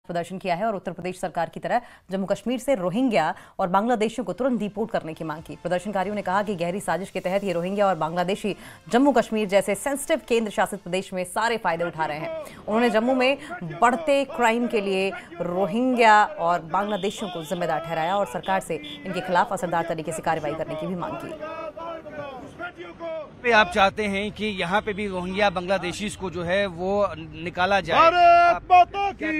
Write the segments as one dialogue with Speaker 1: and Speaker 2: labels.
Speaker 1: प्रदर्शन किया है और उत्तर प्रदेश सरकार की तरह जम्मू कश्मीर से रोहिंग्या और बांग्लादेशियों को तुरंत डिपोर्ट करने की मांग की। प्रदर्शनकारियों ने कहा कि गहरी साजिश के तहत ये रोहिंग्या और बांग्लादेशी जम्मू कश्मीर जैसे सेंसिटिव केंद्र शासित प्रदेश में सारे फायदे उठा रहे हैं। उन्होंने जम्मू में बढ़ते क्राइम के लिए रोहिंग्या और बांग्लादेशियों को जिम्मेदार ठहराया और सरकार से इनके खिलाफ असरदार तरीके से कार्रवाई करने की भी मांग की।
Speaker 2: आप चाहते हैं कि यहाँ पे भी रोहिंग्या बांग्लादेशी को जो है वो निकाला जाए।
Speaker 3: भारत माता की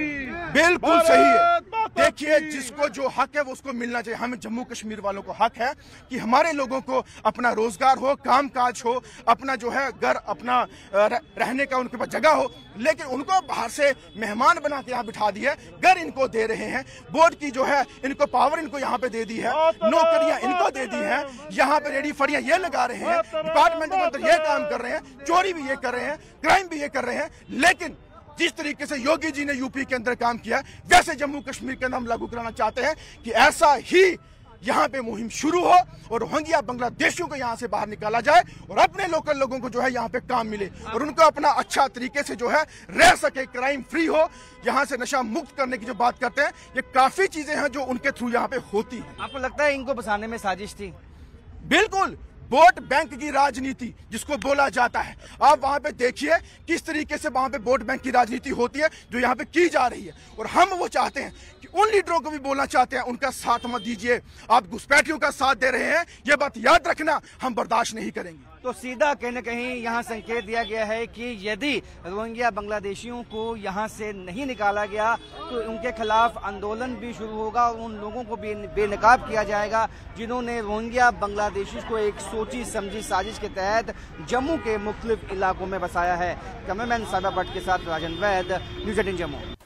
Speaker 3: बिल्कुल सही है। देखिए, जिसको जो हक है वो उसको मिलना चाहिए। हमें जम्मू कश्मीर वालों को हक है कि हमारे लोगों को अपना रोजगार हो, काम काज हो, अपना जो है घर, अपना रहने का उनके पास जगह हो। लेकिन उनको बाहर से मेहमान बना के यहाँ बिठा दिया, घर इनको दे रहे हैं, बोर्ड की जो है इनको पावर इनको यहाँ पे दे दी है, नौकरियां इनको दे दी है, यहाँ पे रेडी फड़ियां ये लगा रहे हैं, डिपार्टमेंट के अंदर ये काम कर रहे हैं, चोरी भी ये कर रहे हैं, क्राइम भी ये कर रहे हैं। लेकिन जिस तरीके से योगी जी ने यूपी के अंदर काम किया, वैसे जम्मू कश्मीर के अंदर हम लागू कराना चाहते हैं कि ऐसा ही यहाँ पे मुहिम शुरू हो और रोहिंग्या बांग्लादेशियों को यहाँ से बाहर निकाला जाए और अपने लोकल लोगों को जो है यहाँ पे काम मिले और उनको अपना अच्छा तरीके से जो है रह सके, क्राइम फ्री हो, यहाँ से नशा मुक्त करने की जो बात करते हैं, ये काफी चीजें हैं जो उनके थ्रू यहाँ पे होती हैं।
Speaker 2: आपको लगता है इनको बसाने में साजिश थी?
Speaker 3: बिल्कुल, वोट बैंक की राजनीति जिसको बोला जाता है, आप वहां पे देखिए किस तरीके से वहां पे वोट बैंक की राजनीति होती है जो यहाँ पे की जा रही है। और हम वो चाहते हैं कि उन लीडरों को भी बोलना चाहते हैं, उनका साथ मत दीजिए। आप घुसपैठियों का साथ दे रहे हैं, ये बात याद रखना, हम बर्दाश्त नहीं करेंगे।
Speaker 2: तो सीधा कहीं न कहीं यहाँ संकेत दिया गया है कि यदि रोहिंग्या बांग्लादेशियों को यहाँ से नहीं निकाला गया तो उनके खिलाफ आंदोलन भी शुरू होगा और उन लोगों को भी बेनकाब किया जाएगा जिन्होंने रोहिंग्या बांग्लादेशी को एक सोची समझी साजिश के तहत जम्मू के मुख्तलिफ इलाकों में बसाया है। कैमरामैन सादा भट्ट के साथ राजन वैद, न्यूज़ 18 जम्मू।